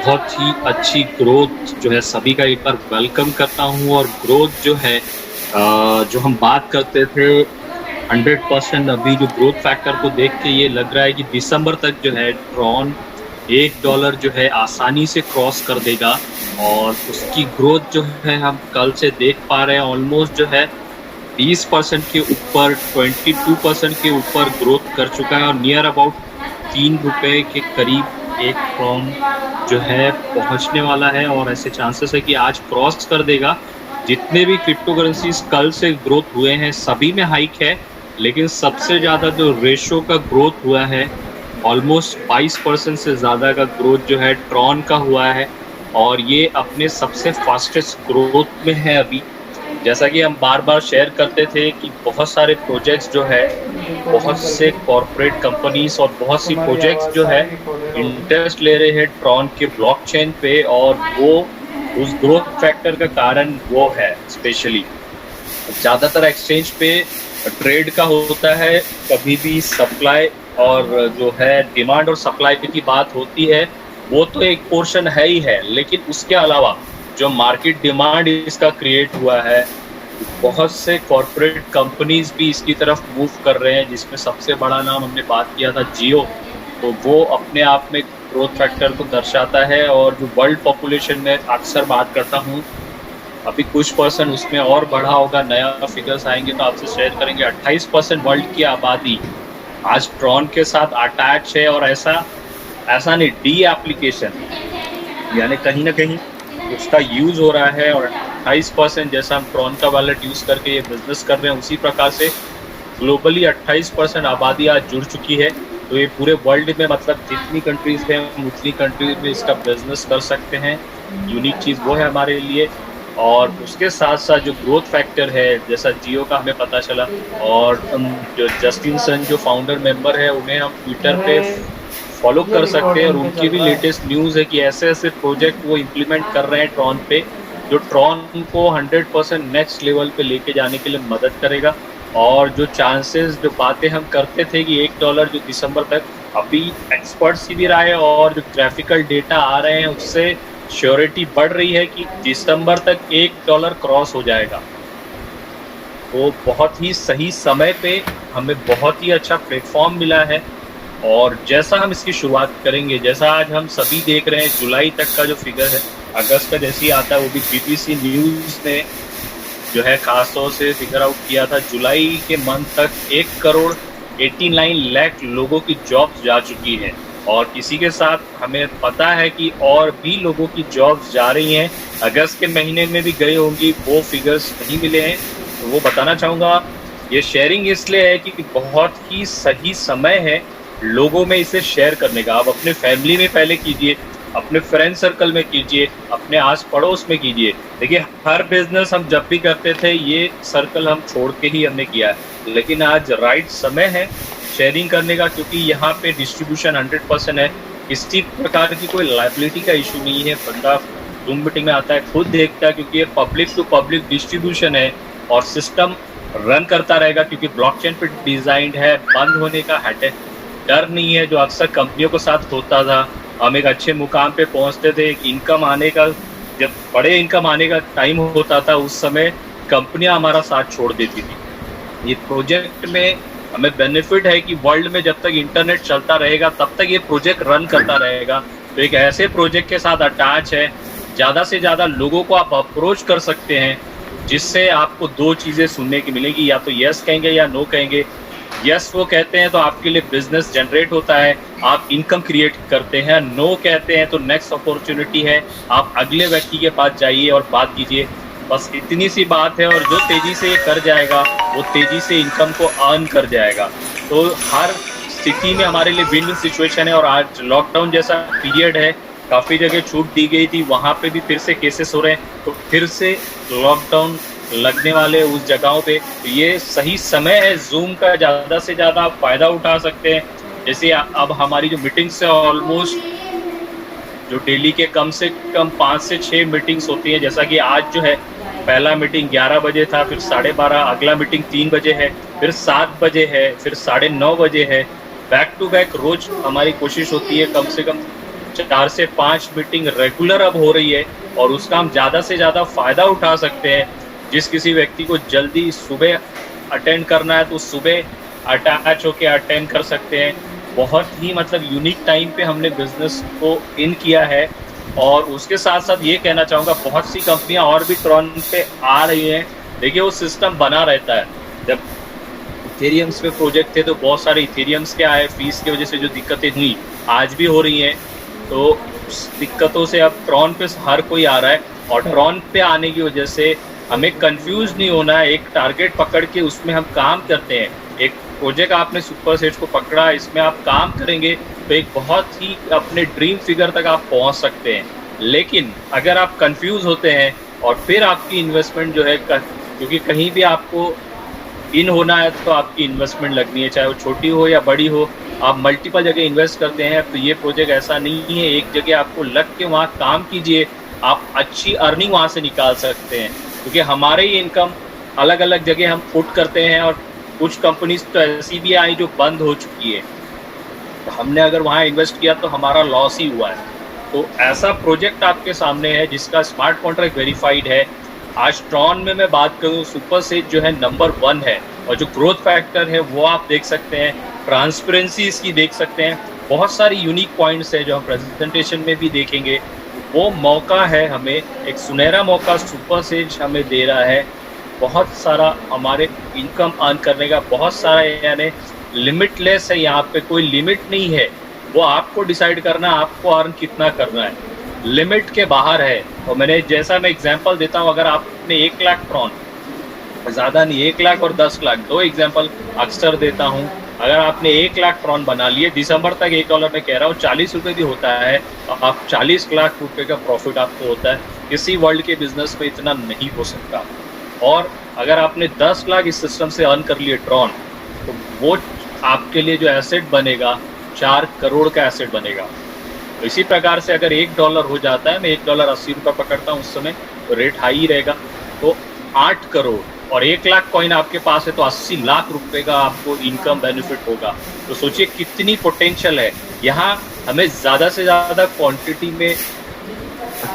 बहुत ही अच्छी ग्रोथ जो है सभी का एक बार वेलकम करता हूँ। और ग्रोथ जो है जो हम बात करते थे 100% अभी जो ग्रोथ फैक्टर को देख के ये लग रहा है कि दिसंबर तक जो है ट्रॉन $1 जो है आसानी से क्रॉस कर देगा। और उसकी ग्रोथ जो है हम कल से देख पा रहे हैं, ऑलमोस्ट जो है 20% के ऊपर, 22% के ऊपर ग्रोथ कर चुका है और नियर अबाउट ₹3 के करीब एक ट्रॉन जो है पहुंचने वाला है। और ऐसे चांसेस है कि आज क्रॉस कर देगा। जितने भी क्रिप्टो करेंसीज कल से ग्रोथ हुए हैं सभी में हाइक है, लेकिन सबसे ज़्यादा जो रेशो का ग्रोथ हुआ है, ऑलमोस्ट 22% से ज़्यादा का ग्रोथ जो है ट्रॉन का हुआ है। और ये अपने सबसे फास्टेस्ट ग्रोथ में है अभी। जैसा कि हम बार-बार शेयर करते थे कि बहुत सारे प्रोजेक्ट्स जो है, बहुत से कॉर्पोरेट कंपनीज़ और बहुत सी हमारी प्रोजेक्ट्स आवाज़ जो है सारी रिकॉर्ड हो रही है। इंटरेस्ट ले रहे हैं ट्रॉन के ब्लॉकचेन पे। और वो उस ग्रोथ फैक्टर का कारण वो है स्पेशली। ज़्यादातर एक्सचेंज पे ट्रेड का होता है, कभी भी सप्लाई और जो है डिमांड और सप्लाई की बात होती है, वो तो एक पोर्शन है ही है, लेकिन उसके अलावा जो मार्केट डिमांड इसका क्रिएट हुआ है, बहुत से कॉर्पोरेट कंपनीज़ भी इसकी तरफ मूव कर रहे हैं, जिसमें सबसे बड़ा नाम हमने बात किया था जियो। तो वो अपने आप में ग्रोथ फैक्टर को दर्शाता है। और जो वर्ल्ड पॉपुलेशन में अक्सर बात करता हूँ, अभी कुछ परसेंट उसमें और बढ़ा होगा, नया फिगर्स आएँगे तो आपसे शेयर करेंगे। 28% वर्ल्ड की आबादी आज ट्रॉन के साथ अटैच है। और ऐसा ऐसा नहीं, डी एप्लीकेशन यानी कहीं न कहीं उसका यूज़ हो रहा है। और 28% जैसा हम ट्रॉन का वॉलेट यूज़ करके ये बिज़नेस कर रहे हैं, उसी प्रकार से ग्लोबली 28% आबादी आज जुड़ चुकी है। तो ये पूरे वर्ल्ड में मतलब जितनी कंट्रीज़ हैं, हम उतनी कंट्रीज़ में इसका बिज़नेस कर सकते हैं। यूनिक चीज़ वो है हमारे लिए। और उसके साथ-साथ जो ग्रोथ फैक्टर है, जैसा जियो का हमें पता चला। और जो जस्टिन सन जो फाउंडर मेंबर है, उन्हें हम ट्विटर पे हमें फॉलो ये कर सकते हैं। और रिकॉर्डिंग पे उनकी चल भी रहा है। लेटेस्ट न्यूज़ है कि ऐसे-ऐसे प्रोजेक्ट वो इम्प्लीमेंट कर रहे हैं ट्रॉन पे, जो ट्रॉन को 100% नेक्स्ट लेवल पे लेके जाने के लिए मदद करेगा। और जो चांसेस, जो बातें हम करते थे कि $1 जो दिसंबर तक, अभी एक्सपर्ट्स की भी राय और जो ग्राफिकल डेटा आ रहे हैं उससे श्योरिटी बढ़ रही है कि दिसंबर तक $1 क्रॉस हो जाएगा। तो बहुत ही सही समय पे हमें बहुत ही अच्छा प्लेटफ़ॉर्म मिला है। और जैसा हम इसकी शुरुआत करेंगे, जैसा आज हम सभी देख रहे हैं, जुलाई तक का जो फिगर है, अगस्त का जैसे ही आता है, वो भी बीबीसी न्यूज़ ने जो है ख़ास तौर से फिगर आउट किया था। जुलाई के मंथ तक 1 करोड़ 89 लाख लोगों की जॉब्स जा चुकी हैं। और इसी के साथ हमें पता है कि और भी लोगों की जॉब्स जा रही हैं। अगस्त के महीने में भी गई होंगी, वो फिगर्स नहीं मिले हैं, तो वो बताना चाहूँगा। ये शेयरिंग इसलिए है कि बहुत ही सही समय है लोगों में इसे शेयर करने का। आप अपने फैमिली में पहले कीजिए, अपने फ्रेंड सर्कल में कीजिए, अपने आस-पड़ोस में कीजिए। देखिए, हर बिज़नेस हम जब भी करते थे, ये सर्कल हम छोड़ के ही हमने किया है। लेकिन आज राइट समय है शेयरिंग करने का, क्योंकि यहाँ पे डिस्ट्रीब्यूशन 100% है। किसी प्रकार की कोई लायबिलिटी का इश्यू नहीं है। बंदा ज़ूम मीटिंग में आता है, खुद देखता है, क्योंकि ये पब्लिक टू पब्लिक डिस्ट्रीब्यूशन है। और सिस्टम रन करता रहेगा, क्योंकि ब्लॉकचेन पे डिज़ाइन्ड है। बंद होने का हेडेक डर नहीं है, जो अक्सर कंपनियों के साथ होता था। हम एक अच्छे मुकाम पे पहुँचते थे, एक इनकम आने का, जब बड़े इनकम आने का टाइम होता था, उस समय कंपनियाँ हमारा साथ छोड़ देती थी। ये प्रोजेक्ट में हमें बेनिफिट है कि वर्ल्ड में जब तक इंटरनेट चलता रहेगा, तब तक ये प्रोजेक्ट रन करता रहेगा। तो एक ऐसे प्रोजेक्ट के साथ अटैच है, ज़्यादा से ज़्यादा लोगों को आप अप्रोच कर सकते हैं, जिससे आपको 2 चीज़ें सुनने की मिलेंगी, या तो येस कहेंगे या नो कहेंगे। यस वो कहते हैं तो आपके लिए बिजनेस जनरेट होता है, आप इनकम क्रिएट करते हैं। नो कहते हैं तो नेक्स्ट अपॉर्चुनिटी है, आप अगले व्यक्ति के पास जाइए और बात कीजिए। बस इतनी सी बात है। और जो तेजी से ये कर जाएगा, वो तेजी से इनकम को अर्न कर जाएगा। तो हर स्थिति में हमारे लिए विन विन सिचुएशन है। और आज लॉकडाउन जैसा पीरियड है, काफ़ी जगह छूट दी गई थी, वहाँ पे भी फिर से केसेस हो रहे हैं, तो फिर से लॉकडाउन लगने वाले उस जगहों पे। तो ये सही समय है, ज़ूम का ज़्यादा से ज़्यादा आप फ़ायदा उठा सकते हैं। जैसे अब हमारी जो मीटिंग्स है, ऑलमोस्ट जो डेली के कम से कम 5 से 6 मीटिंग्स होती हैं। जैसा कि आज जो है, पहला मीटिंग 11 बजे था, फिर 12:30, अगला मीटिंग 3 बजे है, फिर 7 बजे है, फिर 9:30 बजे है। बैक टू बैक रोज़ हमारी कोशिश होती है कम से कम 4 से 5 मीटिंग रेगुलर अब हो रही है और उसका हम ज़्यादा से ज़्यादा फ़ायदा उठा सकते हैं। जिस किसी व्यक्ति को जल्दी सुबह अटेंड करना है तो सुबह अटैच होके अटेंड कर सकते हैं। बहुत ही मतलब यूनिक टाइम पे हमने बिज़नेस को इन किया है और उसके साथ-साथ ये कहना चाहूँगा बहुत सी कंपनियाँ और भी ट्रॉन पे आ रही हैं। देखिए वो सिस्टम बना रहता है। जब इथेरियम्स पे प्रोजेक्ट थे तो बहुत सारे इथेरियम्स के आए, फीस की वजह से जो दिक्कतें हुई, आज भी हो रही हैं। तो उस दिक्कतों से अब ट्रॉन पे हर कोई आ रहा है और ट्रॉन पे आने की वजह से हमें कंफ्यूज नहीं होना है। एक टारगेट पकड़ के उसमें हम काम करते हैं। एक प्रोजेक्ट आपने सुपर सेज को पकड़ा, इसमें आप काम करेंगे तो एक बहुत ही अपने ड्रीम फिगर तक आप पहुंच सकते हैं। लेकिन अगर आप कंफ्यूज होते हैं और फिर आपकी इन्वेस्टमेंट जो है क्योंकि कहीं भी आपको इन होना है तो आपकी इन्वेस्टमेंट लगनी है, चाहे वो छोटी हो या बड़ी हो। आप मल्टीपल जगह इन्वेस्ट करते हैं तो ये प्रोजेक्ट ऐसा नहीं है, एक जगह आपको लग के वहाँ काम कीजिए, आप अच्छी अर्निंग वहाँ से निकाल सकते हैं। क्योंकि हमारे ही इनकम अलग-अलग जगह हम पुट करते हैं और कुछ कंपनीज तो ऐसी भी आई जो बंद हो चुकी है। तो हमने अगर वहाँ इन्वेस्ट किया तो हमारा लॉस ही हुआ है। तो ऐसा प्रोजेक्ट आपके सामने है जिसका स्मार्ट कॉन्ट्रैक्ट वेरीफाइड है। आज ट्रॉन में मैं बात करूँ, सुपर सेज जो है नंबर 1 है और जो ग्रोथ फैक्टर है वो आप देख सकते हैं, ट्रांसपेरेंसी इसकी देख सकते हैं। बहुत सारी यूनिक पॉइंट्स है जो हम प्रेजेंटेशन में भी देखेंगे। वो मौका है हमें, एक सुनहरा मौका सुपर सेज हमें दे रहा है। बहुत सारा हमारे इनकम अर्न करने का बहुत सारा, यानी लिमिटलेस है, यहाँ पे कोई लिमिट नहीं है। वो आपको डिसाइड करना आपको अर्न कितना करना है, लिमिट के बाहर है। और मैं एग्जांपल देता हूँ, अगर आपने 1 लाख ट्रॉन, ज़्यादा नहीं 1 लाख और 10 लाख, 2 एग्जांपल अक्सर देता हूँ। अगर आपने 1 लाख ट्रॉन बना लिए, दिसंबर तक $1 में कह रहा हूँ 40 रुपये भी होता है, आप 40 लाख रुपये का प्रॉफिट आपको होता है। किसी वर्ल्ड के बिजनेस में इतना नहीं हो सकता। और अगर आपने 10 लाख इस सिस्टम से अर्न कर लिए ट्रॉन, तो वो आपके लिए जो एसेट बनेगा 4 करोड़ का एसेट बनेगा। तो इसी प्रकार से अगर $1 हो जाता है, मैं $1.80 पकड़ता हूँ उस समय, तो रेट हाई ही रहेगा, तो 8 करोड़ और 1 लाख कॉइन आपके पास है तो 80 लाख रुपए का आपको इनकम बेनिफिट होगा। तो सोचिए कितनी पोटेंशियल है। यहाँ हमें ज़्यादा से ज़्यादा क्वांटिटी में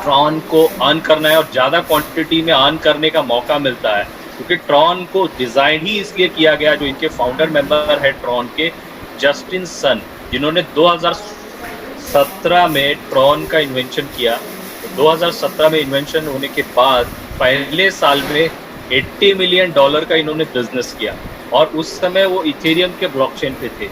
ट्रॉन को अर्न करना है और ज़्यादा क्वांटिटी में अर्न करने का मौका मिलता है, क्योंकि ट्रॉन को डिज़ाइन ही इसलिए किया गया, जो इनके फाउंडर मेंबर है ट्रॉन के, जस्टिन सन, जिन्होंने 2017 में ट्रॉन का इन्वेंशन किया। तो 2017 में इन्वेंशन होने के बाद पहले साल में $80 मिलियन का इन्होंने बिजनेस किया और उस समय वो इथेरियम के ब्लॉकचेन पे थे।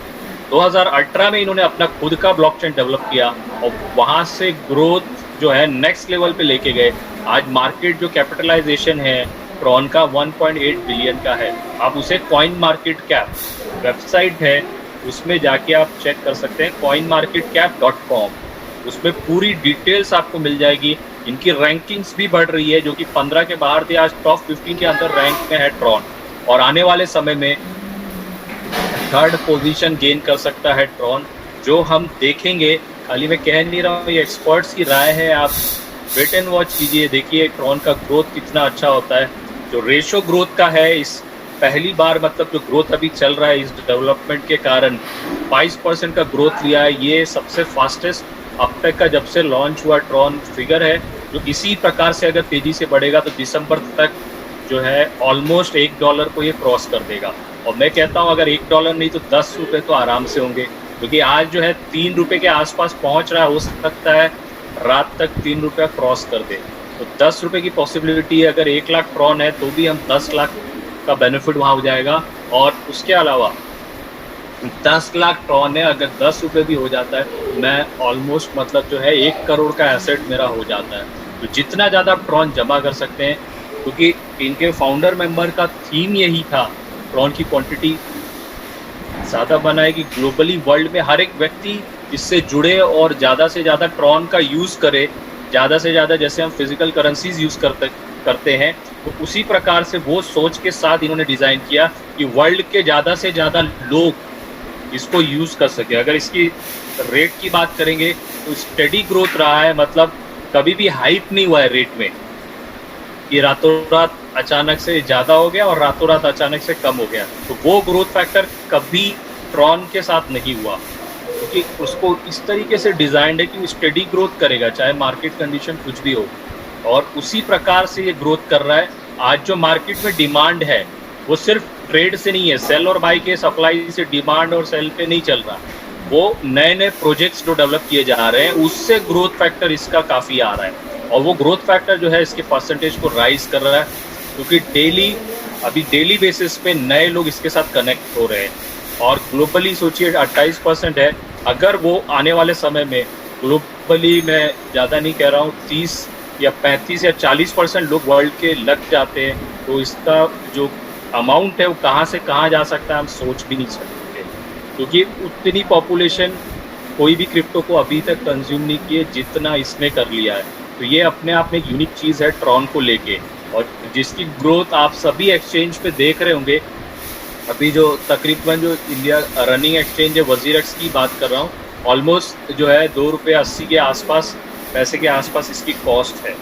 2018 में इन्होंने अपना खुद का ब्लॉकचेन डेवलप किया और वहाँ से ग्रोथ जो है नेक्स्ट लेवल पे लेके गए। आज मार्केट जो कैपिटलाइजेशन है ट्रॉन का 1.8 बिलियन का है। आप उसे कॉइन मार्केट कैप वेबसाइट है, उसमें जाके आप चेक कर सकते हैं, coinmarketcap.com। उसमें पूरी डिटेल्स आपको मिल जाएगी। इनकी रैंकिंग्स भी बढ़ रही है, जो कि 15 के बाहर थे, आज टॉप 15 के अंदर रैंक में है ट्रॉन, और आने वाले समय में 3rd पोजीशन गेन कर सकता है ट्रॉन, जो हम देखेंगे। खाली मैं कह नहीं रहा हूँ, ये एक्सपर्ट्स की राय है, आप वेट एंड वॉच कीजिए, देखिए ट्रॉन का ग्रोथ कितना अच्छा होता है। जो रेशो ग्रोथ का है, इस पहली बार मतलब जो ग्रोथ अभी चल रहा है इस डेवलपमेंट के कारण 22% का ग्रोथ लिया है। ये सबसे फास्टेस्ट अब तक का जब से लॉन्च हुआ ट्रॉन फिगर है, जो इसी प्रकार से अगर तेज़ी से बढ़ेगा तो दिसंबर तक जो है ऑलमोस्ट $1 को ये क्रॉस कर देगा। और मैं कहता हूँ अगर $1 नहीं तो 10 रुपये तो आराम से होंगे, क्योंकि आज जो है 3 रुपये के आसपास पहुँच रहा है, हो सकता है रात तक 3 रुपया क्रॉस कर दे। तो 10 रुपये की पॉसिबिलिटी है। अगर 1 लाख ट्रॉन है तो भी हम 10 लाख का बेनिफिट वहाँ हो जाएगा। और उसके अलावा 10 लाख ट्रॉन है, अगर 10 रुपये भी हो जाता है, मैं ऑलमोस्ट मतलब जो है 1 करोड़ का एसेट मेरा हो जाता है। तो जितना ज़्यादा आप ट्रॉन जमा कर सकते हैं, क्योंकि इनके फाउंडर मेंबर का थीम यही था, ट्रॉन की क्वांटिटी ज़्यादा बनाए कि ग्लोबली वर्ल्ड में हर एक व्यक्ति इससे जुड़े और ज़्यादा से ज़्यादा ट्रॉन का यूज़ करे, ज़्यादा से ज़्यादा। जैसे हम फिजिकल करेंसीज यूज़ करते हैं, तो उसी प्रकार से वो सोच के साथ इन्होंने डिज़ाइन किया कि वर्ल्ड के ज़्यादा से ज़्यादा लोग इसको यूज़ कर सके। अगर इसकी रेट की बात करेंगे तो स्टेडी ग्रोथ रहा है, मतलब कभी भी हाइप नहीं हुआ है रेट में कि रातों रात अचानक से ज़्यादा हो गया और रातों रात अचानक से कम हो गया। तो वो ग्रोथ फैक्टर कभी ट्रॉन के साथ नहीं हुआ, क्योंकि कि उसको इस तरीके से डिज़ाइंड है कि वो स्टेडी ग्रोथ करेगा, चाहे मार्केट कंडीशन कुछ भी हो। और उसी प्रकार से ये ग्रोथ कर रहा है। आज जो मार्केट में डिमांड है, वो सिर्फ़ ट्रेड से नहीं है, सेल और बाय के सप्लाई से डिमांड और सेल पे नहीं चल रहा। वो नए-नए प्रोजेक्ट्स जो डेवलप किए जा रहे हैं, उससे ग्रोथ फैक्टर इसका काफ़ी आ रहा है। और वो ग्रोथ फैक्टर जो है इसके परसेंटेज को राइज़ कर रहा है, क्योंकि डेली बेसिस पे नए लोग इसके साथ कनेक्ट हो रहे हैं। और ग्लोबली सोचिए 28% है, अगर वो आने वाले समय में ग्लोबली, मैं ज़्यादा नहीं कह रहा हूँ, 30 या 35 या 40% लोग वर्ल्ड के लग जाते हैं, तो इसका जो अमाउंट है वो कहाँ से कहाँ जा सकता है हम सोच भी नहीं सकते, क्योंकि उतनी पॉपुलेशन कोई भी क्रिप्टो को अभी तक कंज्यूम नहीं किए जितना इसने कर लिया है। तो ये अपने आप में एक यूनिक चीज़ है ट्रॉन को लेके, और जिसकी ग्रोथ आप सभी एक्सचेंज पे देख रहे होंगे। अभी जो तकरीबन जो इंडिया रनिंग एक्सचेंज है, वजीरेक्स की बात कर रहा हूँ, ऑलमोस्ट जो है ₹2.80 के आसपास, पैसे के आसपास इसकी कॉस्ट है।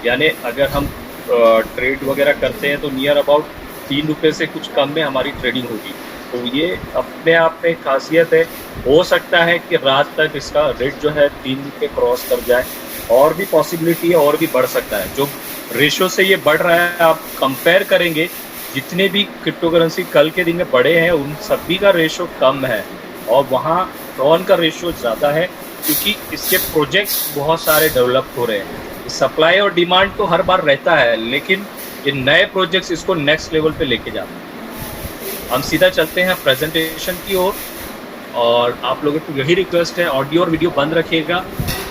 यानी अगर हम ट्रेड वगैरह करते हैं तो नियर अबाउट ₹3 से कुछ कम में हमारी ट्रेडिंग होगी। तो ये अपने आप में खासियत है। हो सकता है कि रात तक इसका रेट जो है ₹3 क्रॉस कर जाए, और भी पॉसिबिलिटी है, और भी बढ़ सकता है। जो रेशो से ये बढ़ रहा है, आप कंपेयर करेंगे जितने भी क्रिप्टो करेंसी कल के दिन में बढ़े हैं, उन सभी का रेशो कम है, और वहाँ ट्रॉन का रेशो ज़्यादा है, क्योंकि इसके प्रोजेक्ट्स बहुत सारे डेवलप हो रहे हैं। सप्लाई और डिमांड तो हर बार रहता है, लेकिन ये नए प्रोजेक्ट्स इसको नेक्स्ट लेवल पे लेके जाते हैं। हम सीधा चलते हैं प्रेजेंटेशन की ओर, और आप लोगों को यही रिक्वेस्ट है, ऑडियो और वीडियो बंद रखिएगा।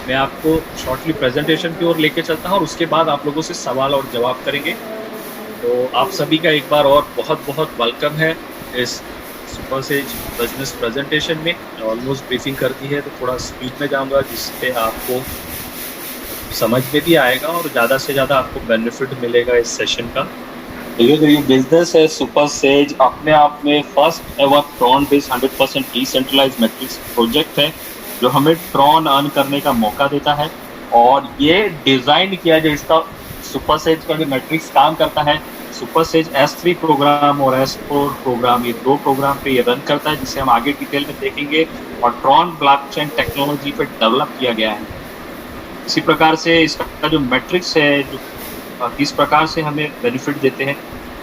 मैं आपको शॉर्टली प्रेजेंटेशन की ओर लेके चलता हूँ, और उसके बाद आप लोगों से सवाल और जवाब करेंगे। तो आप सभी का एक बार और बहुत बहुत वेलकम है इस सुपर सेज बिजनेस प्रेजेंटेशन में। ऑलमोस्ट ब्रीफिंग कर दी है, तो थोड़ा स्पीड में जाऊंगा, जिससे आपको समझ में भी आएगा और ज़्यादा से ज़्यादा आपको बेनिफिट मिलेगा इस सेशन का। तो ये बिजनेस है सुपर सेज, अपने आप में first ever Tron based 100% decentralised matrix project है, जो हमें ट्रॉन अर्न करने का मौका देता है। और ये डिज़ाइन किया जाए, इसका सुपर सेज का जो मैट्रिक्स काम करता है, सुपर सेज S3 प्रोग्राम और S4 प्रोग्राम, ये 2 प्रोग्राम पे ये रन करता है, जिसे हम आगे डिटेल में देखेंगे। और ट्रॉन ब्लॉकचेन टेक्नोलॉजी पे डेवलप किया गया है। इसी प्रकार से इसका जो मैट्रिक्स है, जो किस प्रकार से हमें बेनिफिट देते हैं,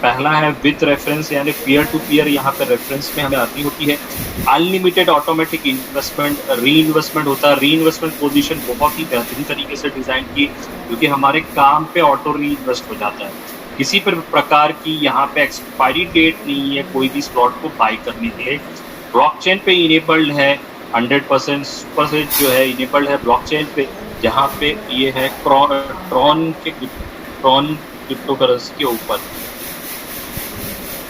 पहला है विथ रेफरेंस, यानी पीयर टू पीयर यहाँ पे रेफरेंस में हमें आती होती है। अनलिमिटेड ऑटोमेटिक इन्वेस्टमेंट, री इन्वेस्टमेंट होता है। री इन्वेस्टमेंट पोजीशन बहुत ही बेहतरीन तरीके से डिज़ाइन की, क्योंकि हमारे काम पे ऑटो री इन्वेस्ट हो जाता है। किसी प्रकार की यहाँ पे एक्सपायरी डेट नहीं है कोई भी स्लॉट को बाई करने के लिए। ब्लॉकचेन पे इनेबल्ड है 100%, सुपर सेज जो है इनेबल्ड है ब्लॉकचेन पे, जहाँ पे ये है ट्रॉन क्रिप्टो करेंसी के ऊपर।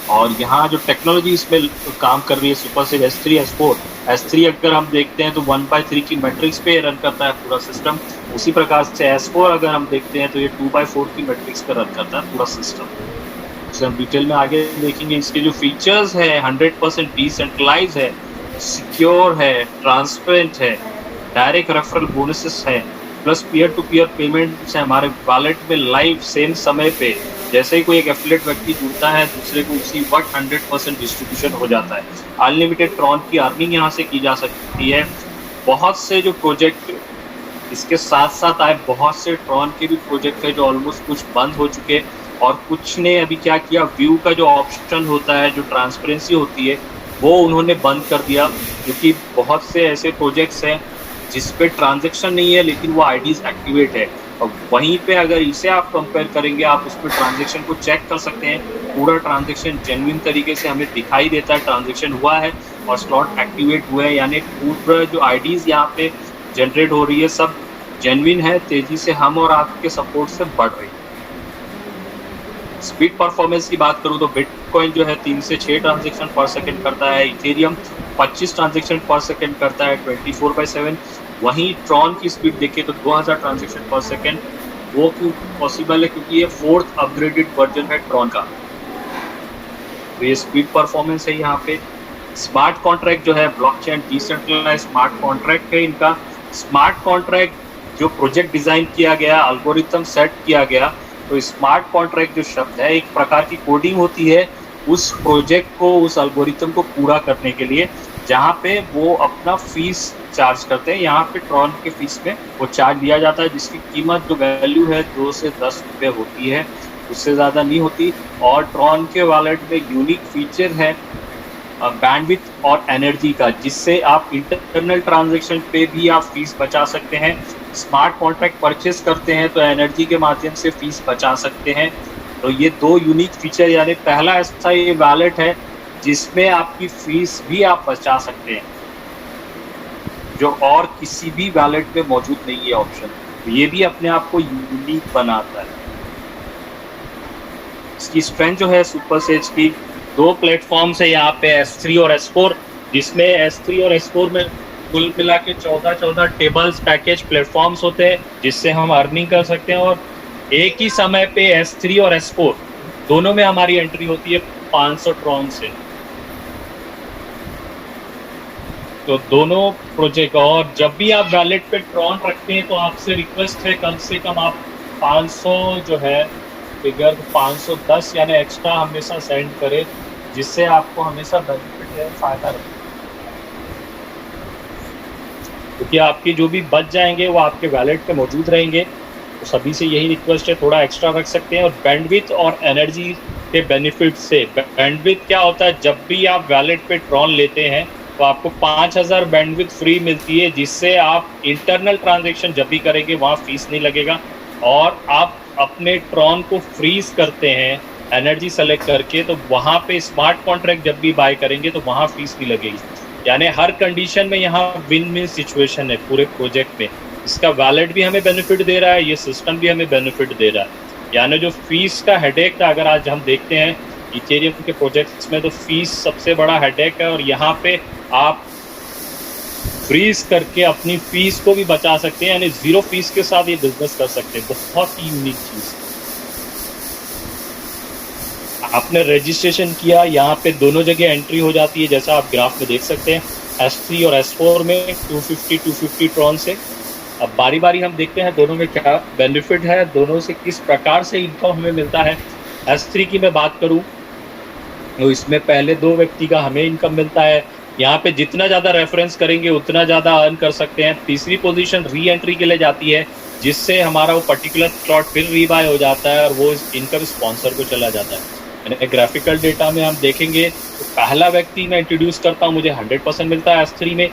और यहाँ जो टेक्नोलॉजी इसमें काम कर रही है super says S3 S4, S3 अगर हम देखते हैं तो 1/3 की मैट्रिक्स पे रन करता है पूरा सिस्टम। उसी प्रकार से S4 अगर हम देखते हैं तो ये 2/4 की मैट्रिक्स पे रन करता है पूरा सिस्टम। इसे हम डिटेल में आगे देखेंगे। इसके जो फीचर्स है, 100% डिसेंट्रलाइज है, सिक्योर है, ट्रांसपेरेंट है, डायरेक्ट रेफरल बोनसेस है, plus peer to peer payments है हमारे वॉलेट में लाइव सेम समय पे। जैसे ही कोई एक एफिलिएट व्यक्ति जुड़ता है, दूसरे को उसी वक्त 100% डिस्ट्रीब्यूशन हो जाता है। अनलिमिटेड ट्रॉन की अर्निंग यहाँ से की जा सकती है। बहुत से जो प्रोजेक्ट इसके साथ साथ आए, बहुत से ट्रॉन के भी प्रोजेक्ट है जो ऑलमोस्ट कुछ बंद हो चुके, और कुछ ने अभी क्या किया, व्यू का जो ऑप्शन होता है, जो ट्रांसपेरेंसी होती है, वो उन्होंने बंद कर दिया। क्योंकि बहुत से ऐसे प्रोजेक्ट्स हैं जिस पे ट्रांजेक्शन नहीं है, लेकिन वो आईडीज एक्टिवेट है। और वहीं पे अगर इसे आप कंपेयर करेंगे, आप उस पर ट्रांजेक्शन को चेक कर सकते हैं। पूरा ट्रांजेक्शन जेन्युइन तरीके से हमें दिखाई देता है, ट्रांजेक्शन हुआ है और स्लॉट एक्टिवेट हुआ है। यानी पूरा जो आईडीज यहाँ पे जनरेट हो रही है, सब जेन्युइन है, तेजी से हम और आपके सपोर्ट से बढ़ रही है। स्पीड परफॉर्मेंस की बात करूँ तो बिटकॉइन जो है 3 से 6 ट्रांजेक्शन पर सेकंड करता है, इथेरियम 25 ट्रांजेक्शन पर सेकंड करता है 24/7। वहीं ट्रॉन की स्पीड देखिए तो 2000 ट्रांजेक्शन पर सेकंड। वो क्यों पॉसिबल है, क्योंकि ये 4th अपग्रेडेड वर्जन है ट्रॉन का। तो ये स्पीड परफॉर्मेंस है यहाँ पे। स्मार्ट कॉन्ट्रैक्ट जो है, ब्लॉकचेन डिसेंट्रलाइज्ड स्मार्ट कॉन्ट्रैक्ट है इनका। स्मार्ट कॉन्ट्रैक्ट जो प्रोजेक्ट डिजाइन किया गया, एल्गोरिथम सेट किया गया, तो स्मार्ट कॉन्ट्रैक्ट जो शब्द है, एक प्रकार की कोडिंग होती है उस प्रोजेक्ट को, उस एल्गोरिथम को पूरा करने के लिए, जहाँ पे वो अपना फीस चार्ज करते हैं। यहाँ पे ट्रॉन के फीस में वो चार्ज लिया जाता है, जिसकी कीमत जो वैल्यू है 2 से 10 रुपये होती है, उससे ज़्यादा नहीं होती। और ट्रॉन के वॉलेट में यूनिक फीचर है बैंडविड्थ और एनर्जी का, जिससे आप इंटरनल ट्रांजैक्शन पे भी आप फीस बचा सकते हैं। स्मार्ट कॉन्ट्रैक्ट परचेस करते हैं तो एनर्जी के माध्यम से फीस बचा सकते हैं। तो ये 2 यूनिक फीचर, यानी पहला ऐसा ये वॉलेट है जिसमें आपकी फीस भी आप बचा सकते हैं, जो और किसी भी वॉलेट में मौजूद नहीं है ऑप्शन। तो ये भी अपने आप को यूनिक बनाता है। इसकी स्ट्रेंथ जो है सुपर सेज की 2 प्लेटफॉर्म्स है यहाँ पे, S3 और S4, जिसमें S3 और S4 में कुल मिला के 14 टेबल्स पैकेज प्लेटफॉर्म्स होते हैं, जिससे हम अर्निंग कर सकते हैं। और एक ही समय पे S3 और S4 दोनों में हमारी एंट्री होती है 500 ट्रॉन से। तो दोनों प्रोजेक्ट, और जब भी आप वैलेट पे ट्रॉन रखते हैं तो आपसे रिक्वेस्ट है कम से कम आप 500 जो है फिगर 510 यानी एक्स्ट्रा हमेशा सेंड करें, जिससे आपको हमेशा बेनिफिट है, फ़ायदा रहे। क्योंकि आपकी जो भी बच जाएंगे वो आपके वैलेट पे मौजूद रहेंगे। तो सभी से यही रिक्वेस्ट है, थोड़ा एक्स्ट्रा रख सकते हैं। और बैंडविड्थ और एनर्जी के बेनिफिट से, बैंडविड्थ क्या होता है, जब भी आप वैलेट पे ट्रॉन लेते हैं तो आपको 5000 बैंडविड्थ फ्री मिलती है, जिससे आप इंटरनल ट्रांजैक्शन जब भी करेंगे वहाँ फीस नहीं लगेगा। और आप अपने ट्रॉन को फ्रीज करते हैं एनर्जी सेलेक्ट करके, तो वहाँ पे स्मार्ट कॉन्ट्रैक्ट जब भी बाय करेंगे तो वहाँ फीस नहीं लगेगी। यानी हर कंडीशन में यहाँ विन विन सिचुएशन है पूरे प्रोजेक्ट में। इसका वैलेट भी हमें बेनिफिट दे रहा है, ये सिस्टम भी हमें बेनिफिट दे रहा है। यानी जो फीस का हेडेक था, अगर आज हम देखते हैं इथेरियम के प्रोजेक्ट्स में, तो फीस सबसे बड़ा हेडेक है। और यहाँ पे आप फ्रीज करके अपनी फीस को भी बचा सकते हैं, यानी 0 फीस के साथ ये बिजनेस कर सकते हैं। बहुत ही यूनिक चीज़। आपने रजिस्ट्रेशन किया, यहाँ पे दोनों जगह एंट्री हो जाती है, जैसा आप ग्राफ में देख सकते हैं। S3 और S4 में 250 ट्रॉन से। अब बारी बारी हम देखते हैं दोनों में क्या बेनिफिट है, दोनों से किस प्रकार से इनकम हमें मिलता है। S3 की मैं बात करूँ तो इसमें पहले 2 व्यक्ति का हमें इनकम मिलता है। यहाँ पे जितना ज़्यादा रेफरेंस करेंगे उतना ज़्यादा अर्न कर सकते हैं। तीसरी पोजीशन री एंट्री के लिए जाती है, जिससे हमारा वो पर्टिकुलर स्लॉट फिर रीबाय हो जाता है और वो इनकम स्पॉन्सर को चला जाता है। यानी ग्राफिकल डेटा में हम देखेंगे तो पहला व्यक्ति मैं इंट्रोड्यूस करता हूँ, मुझे 100% मिलता है S3 में।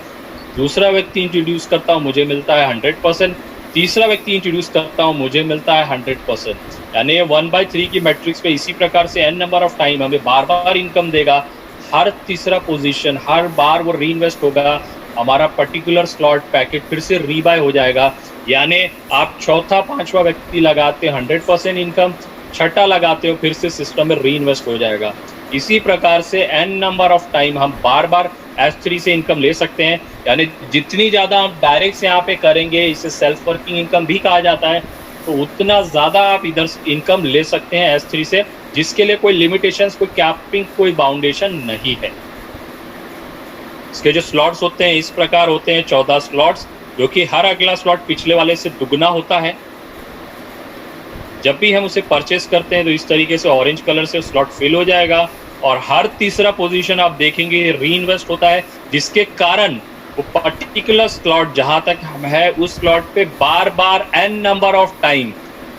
दूसरा व्यक्ति इंट्रोड्यूस करता हूँ, मुझे मिलता है 100%। तीसरा व्यक्ति इंट्रोड्यूस करता हूँ, मुझे मिलता है 100%। यानी 1/3 की मैट्रिक्स पे इसी प्रकार से n नंबर ऑफ टाइम हमें बार बार इनकम देगा। हर तीसरा पोजीशन हर बार वो री इन्वेस्ट होगा, हमारा पर्टिकुलर स्लॉट पैकेट फिर से रीबाय हो जाएगा। यानी आप चौथा 5वां व्यक्ति लगाते 100% इनकम, छठा लगाते हो फिर से सिस्टम में री इन्वेस्ट हो जाएगा। इसी प्रकार से n नंबर ऑफ टाइम हम बार बार S3 से इनकम ले सकते हैं। यानी जितनी ज़्यादा हम डायरेक्ट से यहाँ पे करेंगे, इसे सेल्फ वर्किंग इनकम भी कहा जाता है, तो उतना ज़्यादा आप इधर इनकम ले सकते हैं S3 से, जिसके लिए कोई लिमिटेशंस, कोई कैपिंग, कोई बाउंडेशन नहीं है। इसके जो स्लॉट्स होते हैं इस प्रकार होते हैं, 14 स्लॉट्स, जो कि हर अगला स्लॉट पिछले वाले से दुगना होता है। जब भी हम उसे परचेस करते हैं तो इस तरीके से ऑरेंज कलर से स्लॉट फिल हो जाएगा और हर तीसरा पोजीशन आप देखेंगे री इन्वेस्ट होता है, जिसके कारण वो पर्टिकुलर स्लॉट जहां तक हम है उस स्लॉट पे बार बार n नंबर ऑफ टाइम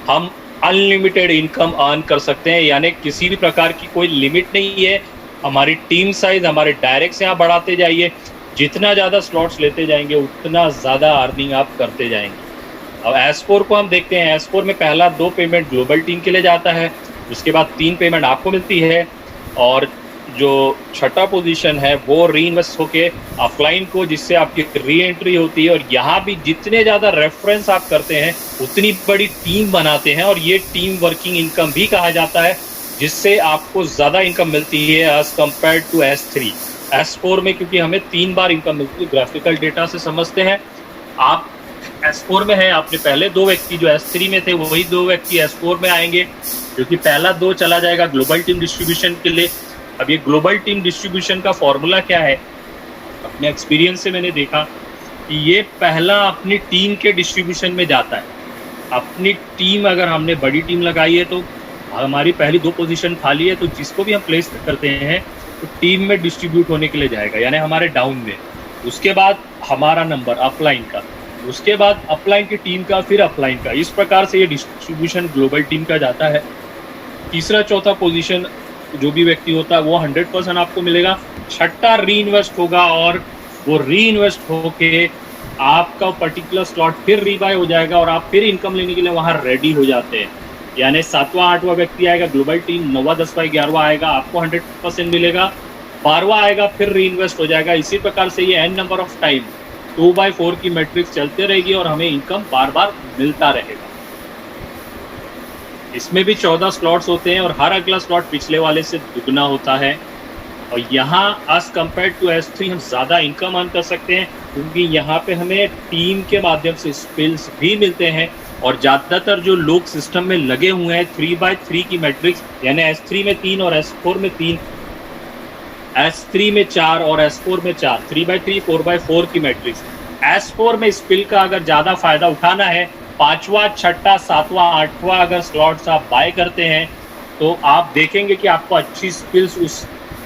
हम अनलिमिटेड इनकम अर्न कर सकते हैं। यानी किसी भी प्रकार की कोई लिमिट नहीं है। हमारी टीम साइज, हमारे डायरेक्ट से यहाँ बढ़ाते जाइए, जितना ज़्यादा स्लॉट्स लेते जाएंगे उतना ज़्यादा अर्निंग आप करते जाएंगे। अब S4 को हम देखते हैं। S4 में पहला 2 पेमेंट ग्लोबल टीम के लिए जाता है, उसके बाद 3 पेमेंट आपको मिलती है, और जो छठा पोजीशन है वो री इन्वेस्ट होके ऑफलाइन को, जिससे आपकी री एंट्री होती है। और यहाँ भी जितने ज़्यादा रेफरेंस आप करते हैं उतनी बड़ी टीम बनाते हैं, और ये टीम वर्किंग इनकम भी कहा जाता है, जिससे आपको ज़्यादा इनकम मिलती है as compare to S3। S4 में क्योंकि हमें 3 बार इनकम मिलती है। ग्राफिकल डेटा से समझते हैं। आप S4 में है, आपने पहले 2 व्यक्ति जो S3 में थे वही 2 व्यक्ति S4 में आएंगे, क्योंकि पहला 2 चला जाएगा ग्लोबल टीम डिस्ट्रीब्यूशन के लिए। अब ये ग्लोबल टीम डिस्ट्रीब्यूशन का फॉर्मूला क्या है, अपने एक्सपीरियंस से मैंने देखा कि ये पहला अपनी टीम के डिस्ट्रीब्यूशन में जाता है। अपनी टीम, अगर हमने बड़ी टीम लगाई है तो हमारी पहली 2 पोजीशन खाली है, तो जिसको भी हम प्लेस करते हैं तो टीम में डिस्ट्रीब्यूट होने के लिए जाएगा, यानी हमारे डाउन में। उसके बाद हमारा नंबर अपलाइन का, उसके बाद अपलाइन की टीम का, फिर अपलाइन का। इस प्रकार से ये डिस्ट्रीब्यूशन ग्लोबल टीम का जाता है। तीसरा चौथा पोजीशन जो भी व्यक्ति होता है वो 100% आपको मिलेगा। छठा री इन्वेस्ट होगा और वो री इन्वेस्ट होके आपका पर्टिकुलर स्लॉट फिर रीबाय हो जाएगा और आप फिर इनकम लेने के लिए वहाँ रेडी हो जाते हैं। यानी 7वां 8वां व्यक्ति आएगा ग्लोबल टीम, 9वां 10वां 11वां आएगा, आपको 100% मिलेगा। 12वां आएगा फिर री इन्वेस्ट हो जाएगा। इसी प्रकार से ये n नंबर ऑफ टाइम 2/4 की मैट्रिक्स चलते रहेगी और हमें इनकम बार बार मिलता रहेगा। इसमें भी 14 स्लॉट्स होते हैं और हर अगला स्लॉट पिछले वाले से दुगना होता है। और यहाँ एज कम्पेयर टू S3 हम ज़्यादा इनकम अर्न कर सकते हैं, क्योंकि यहाँ पे हमें टीम के माध्यम से स्पिल्स भी मिलते हैं। और ज़्यादातर जो लोग सिस्टम में लगे हुए हैं 3/3 की मैट्रिक्स, यानी S3 में 3 और S4 में 3, S3 में 4 और S4 में 4, 3/3 4/4 की मैट्रिक्स। S4 में स्पिल का अगर ज़्यादा फायदा उठाना है, 5वां 6वां 7वां 8वां अगर स्लॉट्स आप बाय करते हैं तो आप देखेंगे कि आपको अच्छी स्पिल्स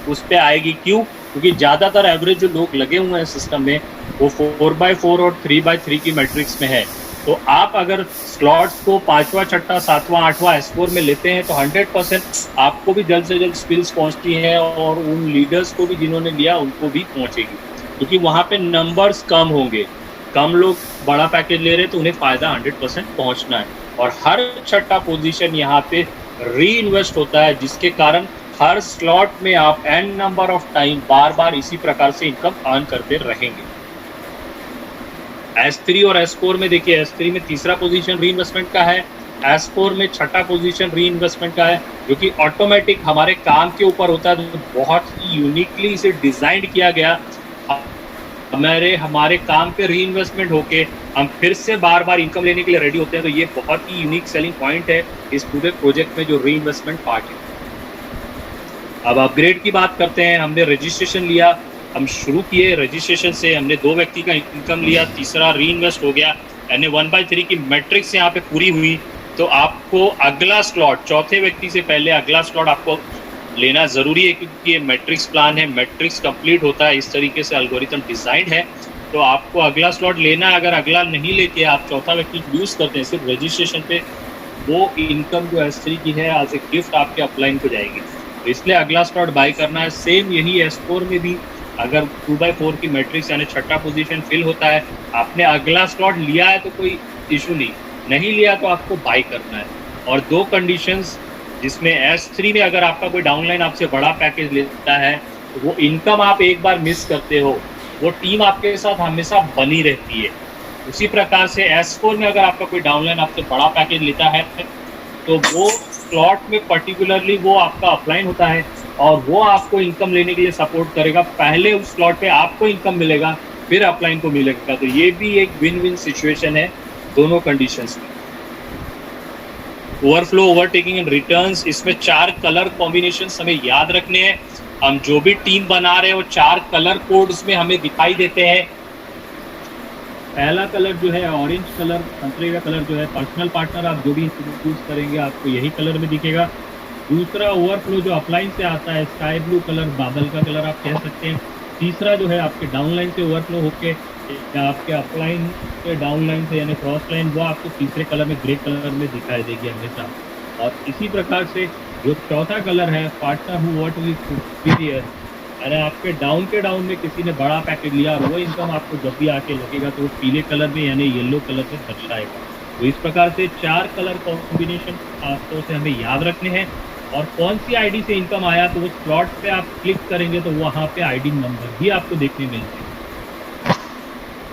उस पे आएगी। क्यों? क्योंकि ज़्यादातर एवरेज जो लोग लगे हुए हैं सिस्टम में वो 4/4 और 3/3 की मैट्रिक्स में है। तो आप अगर स्लॉट्स को 5वां 6वां 7वां 8वां S4 में लेते हैं तो 100% आपको भी जल्द से जल्द स्पिल्स पहुंचती है और उन लीडर्स को भी जिन्होंने लिया उनको भी पहुंचेगी, क्योंकि वहाँ पे नंबर्स कम होंगे, कम लोग बड़ा पैकेज ले रहे हैं तो उन्हें फ़ायदा 100% पहुँचना है। और हर छठा पोजीशन यहाँ पे री इन्वेस्ट होता है, जिसके कारण हर स्लॉट में आप n नंबर ऑफ टाइम बार बार इसी प्रकार से इनकम अर्न करते रहेंगे। S3 और S4 में देखिए, S3 में तीसरा पोजीशन री इन्वेस्टमेंट का है, S4 में छठा पोजीशन री इन्वेस्टमेंट का है, जो कि ऑटोमेटिक हमारे काम के ऊपर होता है। तो बहुत ही यूनिकली इसे डिज़ाइन किया गया, हमारे काम पे री इन्वेस्टमेंट होके हम फिर से बार बार इनकम लेने के लिए रेडी होते हैं। तो ये बहुत ही यूनिक सेलिंग पॉइंट है इस पूरे प्रोजेक्ट में, जो री इन्वेस्टमेंट पार्ट है। अब अपग्रेड की बात करते हैं। हमने रजिस्ट्रेशन लिया, हम शुरू किए रजिस्ट्रेशन से, हमने 2 व्यक्ति का इनकम लिया, तीसरा री इन्वेस्ट हो गया, यानी 1/3 की मैट्रिक्स यहाँ पे पूरी हुई। तो आपको अगला स्लॉट, चौथे व्यक्ति से पहले अगला स्लॉट आपको लेना ज़रूरी है, क्योंकि ये मैट्रिक्स प्लान है, मैट्रिक्स कंप्लीट होता है, इस तरीके से एल्गोरिथम डिज़ाइन है। तो आपको अगला स्लॉट लेना है। अगर अगला नहीं लेके आप चौथा व्यक्ति यूज़ करते हैं सिर्फ रजिस्ट्रेशन पे, वो इनकम जो S3 की है एज ए गिफ्ट आपके अपलाइन को जाएगी। तो इसलिए अगला स्लॉट बाय करना है। सेम यही S4 में भी अगर 2/4 की मैट्रिक्स यानी छठा पोजीशन फिल होता है, आपने अगला स्लॉट लिया है तो कोई इशू नहीं लिया तो आपको बाय करना है। और 2 कंडीशंस जिसमें S3 में अगर आपका कोई डाउनलाइन आपसे बड़ा पैकेज लेता है तो वो इनकम आप एक बार मिस करते हो, वो टीम आपके साथ हमेशा बनी रहती है। उसी प्रकार से S4 में अगर आपका कोई डाउनलाइन आपसे बड़ा पैकेज लेता है तो वो स्लॉट में पर्टिकुलरली वो आपका अपलाइन होता है और वो आपको इनकम लेने के लिए सपोर्ट करेगा। पहले उस स्लॉट पे आपको इनकम मिलेगा, फिर अपलाइन को मिलेगा। तो ये भी एक विन विन सिचुएशन है दोनों कंडीशंस में। ओवरफ्लो, ओवरटेकिंग एंड रिटर्न्स, इसमें 4 कलर कॉम्बिनेशंस हमें याद रखने हैं। हम जो भी टीम बना रहे हैं वो 4 कलर कोड्स में हमें दिखाई देते हैं। पहला कलर जो है ऑरेंज कलर, संतरे का कलर जो है पर्सनल पार्टनर, आप जो भी इंट्रोड्यूस करेंगे आपको यही कलर में दिखेगा। दूसरा ओवरफ्लो जो अपलाइन से आता है, स्काई ब्लू कलर, बादल का कलर आप कह सकते हैं। तीसरा जो है आपके डाउनलाइन से ओवरफ्लो होके या आपके अपलाइन के डाउनलाइन से यानी क्रॉस लाइन, वो आपको तीसरे कलर में ग्रे कलर में दिखाई देगी हमेशा। और इसी प्रकार से जो चौथा कलर है partner who what will superior, यानी आपके डाउन के डाउन में किसी ने बड़ा पैकेज लिया और वो इनकम आपको जब भी आके लगेगा तो वो पीले कलर में यानी येलो कलर से दर्शाएगा। तो इस प्रकार से 4 कलर कॉम्बिनेशन खासतौर से हमें याद रखने हैं। और कौन सी आईडी से इनकम आया तो वो स्लॉट पे आप क्लिक करेंगे तो वहाँ पे आईडी नंबर भी आपको देखने मिलते हैं।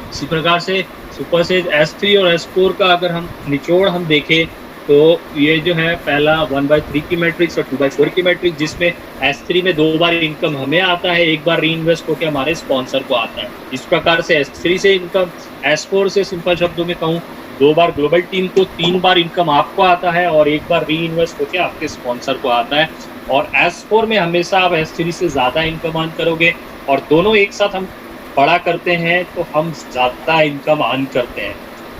इसी प्रकार से सुपर सेज S3 और S4 का अगर हम निचोड़ हम देखें तो ये जो है पहला 1/3 की मैट्रिक्स और 2/4 की मैट्रिक्स, जिसमें S3 में 2 बार इनकम हमें आता है, एक बार री इन्वेस्ट होकर हमारे स्पॉन्सर को आता है। इस प्रकार से S3 से इनकम, S4 से सिंपल शब्दों में कहूँ 2 बार ग्लोबल टीम को, 3 बार इनकम आपको आता है और एक बार री इन्वेस्ट होकर आपके स्पॉन्सर को आता है। और S4 में हमेशा आप S3 से ज़्यादा इनकम अर्न करोगे और दोनों एक साथ हम बड़ा करते हैं तो हम ज़्यादा इनकम अर्न करते हैं।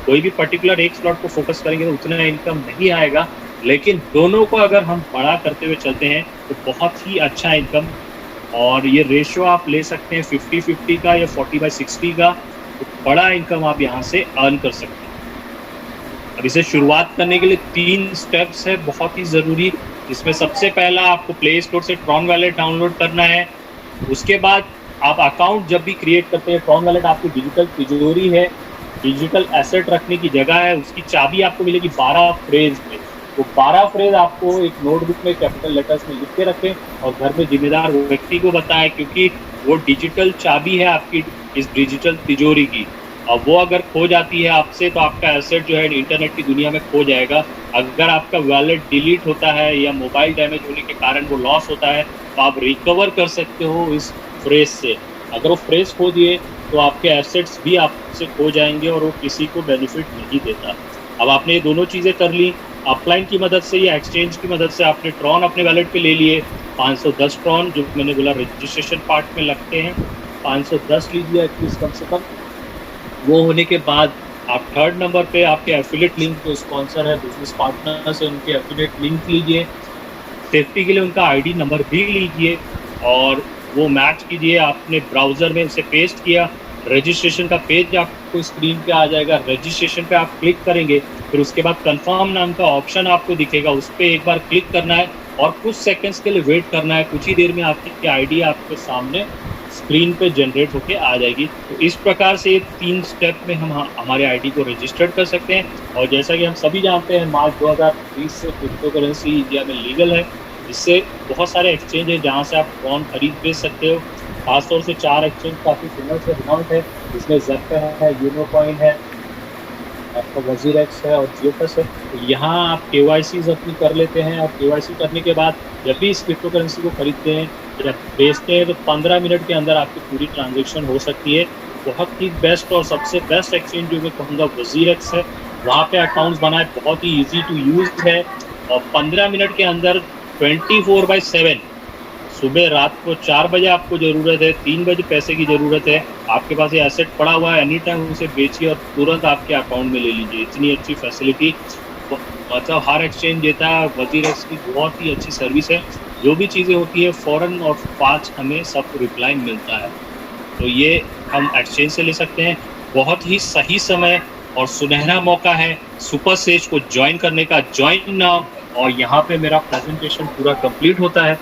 कोई भी पर्टिकुलर एक स्लॉट को फोकस करेंगे तो उतना इनकम नहीं आएगा, लेकिन दोनों को अगर हम बड़ा करते हुए चलते हैं तो बहुत ही अच्छा इनकम और ये रेशियो आप ले सकते हैं 50-50 का या 40/60 का। तो बड़ा इनकम आप यहाँ से अर्न कर सकते हैं। अब इसे शुरुआत करने के लिए 3 स्टेप्स है बहुत ही ज़रूरी। इसमें सबसे पहला आपको प्ले स्टोर से ट्रॉन वॉलेट डाउनलोड करना है। उसके बाद आप अकाउंट जब भी क्रिएट करते हैं, ट्रॉन वॉलेट आपकी डिजिटल तिजोरी है, डिजिटल एसेट रखने की जगह है। उसकी चाबी आपको मिलेगी 12 फ्रेज में। तो 12 फ्रेज आपको एक नोटबुक में कैपिटल लेटर्स में लिख के रखें और घर में जिम्मेदार व्यक्ति को बताएं, क्योंकि वो डिजिटल चाबी है आपकी इस डिजिटल तिजोरी की। अब वो अगर खो जाती है आपसे तो आपका एसेट जो है इंटरनेट की दुनिया में खो जाएगा। अगर आपका वॉलेट डिलीट होता है या मोबाइल डैमेज होने के कारण वो लॉस होता है तो आप रिकवर कर सकते हो इस फ्रेज से। अगर वो फ्रेज खो दिए तो आपके एसेट्स भी आपसे खो जाएंगे और वो किसी को बेनिफिट नहीं देता। अब आपने ये दोनों चीज़ें कर ली, अपलाइन की मदद से या एक्सचेंज की मदद से आपने ट्रॉन अपने वॉलेट पे ले लिए। 510 ट्रॉन जो मैंने बोला रजिस्ट्रेशन पार्ट में लगते हैं, 510 लीजिए एटलीस्ट कम से कम। वो होने के बाद आप थर्ड नंबर पे आपके एफिलिएट लिंक जो स्पॉन्सर है, बिजनेस पार्टनर से उनके एफिलिएट लिंक लीजिए। सेफ्टी के लिए उनका आईडी नंबर भी लीजिए और वो मैच कीजिए। आपने ब्राउज़र में उसे पेस्ट किया, रजिस्ट्रेशन का पेज आपको स्क्रीन पे आ जाएगा। रजिस्ट्रेशन पे आप क्लिक करेंगे, फिर उसके बाद कंफर्म नाम का ऑप्शन आपको दिखेगा, उस पर एक बार क्लिक करना है और कुछ सेकंड्स के लिए वेट करना है। कुछ ही देर में आपकी आईडी आपके सामने स्क्रीन पे जनरेट होके आ जाएगी। तो इस प्रकार से 3 स्टेप में हम हमारे आईडी को रजिस्टर्ड कर सकते हैं। और जैसा कि हम सभी जानते हैं, मार्च 2020 से क्रिप्टो करेंसी इंडिया में लीगल है। इससे बहुत सारे एक्सचेंज है जहाँ से आप ट्रॉन खरीद बेच सकते हो। खासतौर से 4 एक्सचेंज काफ़ी फेमस है, रिनाउंड है। इसमें ज़ेप्टो है, यूनोकॉइन है, आपका वजीरेक्स है और जियोपस है। तो यहाँ आप केवाईसी अपनी कर लेते हैं और केवाईसी करने के बाद जब भी इस क्रिप्टो करेंसी को खरीदते हैं या बेचते हैं तो 15 मिनट के अंदर आपकी पूरी ट्रांजेक्शन हो सकती है। बहुत ही बेस्ट और सबसे बेस्ट एक्सचेंज जो मैं कहूँगा वजीरेक्स है। वहाँ पे अकाउंट्स बनाए, बहुत ही ईजी टू यूज़ है और 15 मिनट के अंदर 24/7 सुबह रात को 4 बजे आपको ज़रूरत है, 3 बजे पैसे की ज़रूरत है, आपके पास ये एसेट पड़ा हुआ है, एनी टाइम उसे बेचिए और तुरंत आपके अकाउंट में ले लीजिए। इतनी अच्छी फैसिलिटी मतलब हर एक्सचेंज देता है। वजीरेक्स की बहुत ही अच्छी सर्विस है। जो भी चीज़ें होती है फ़ौरन और फास्ट हमें सब रिप्लाई मिलता है। तो ये हम एक्सचेंज से ले सकते हैं। बहुत ही सही समय और सुनहरा मौका है सुपर सेज को ज्वाइन करने का। Join now. और यहाँ पे मेरा प्रेजेंटेशन पूरा कंप्लीट होता है।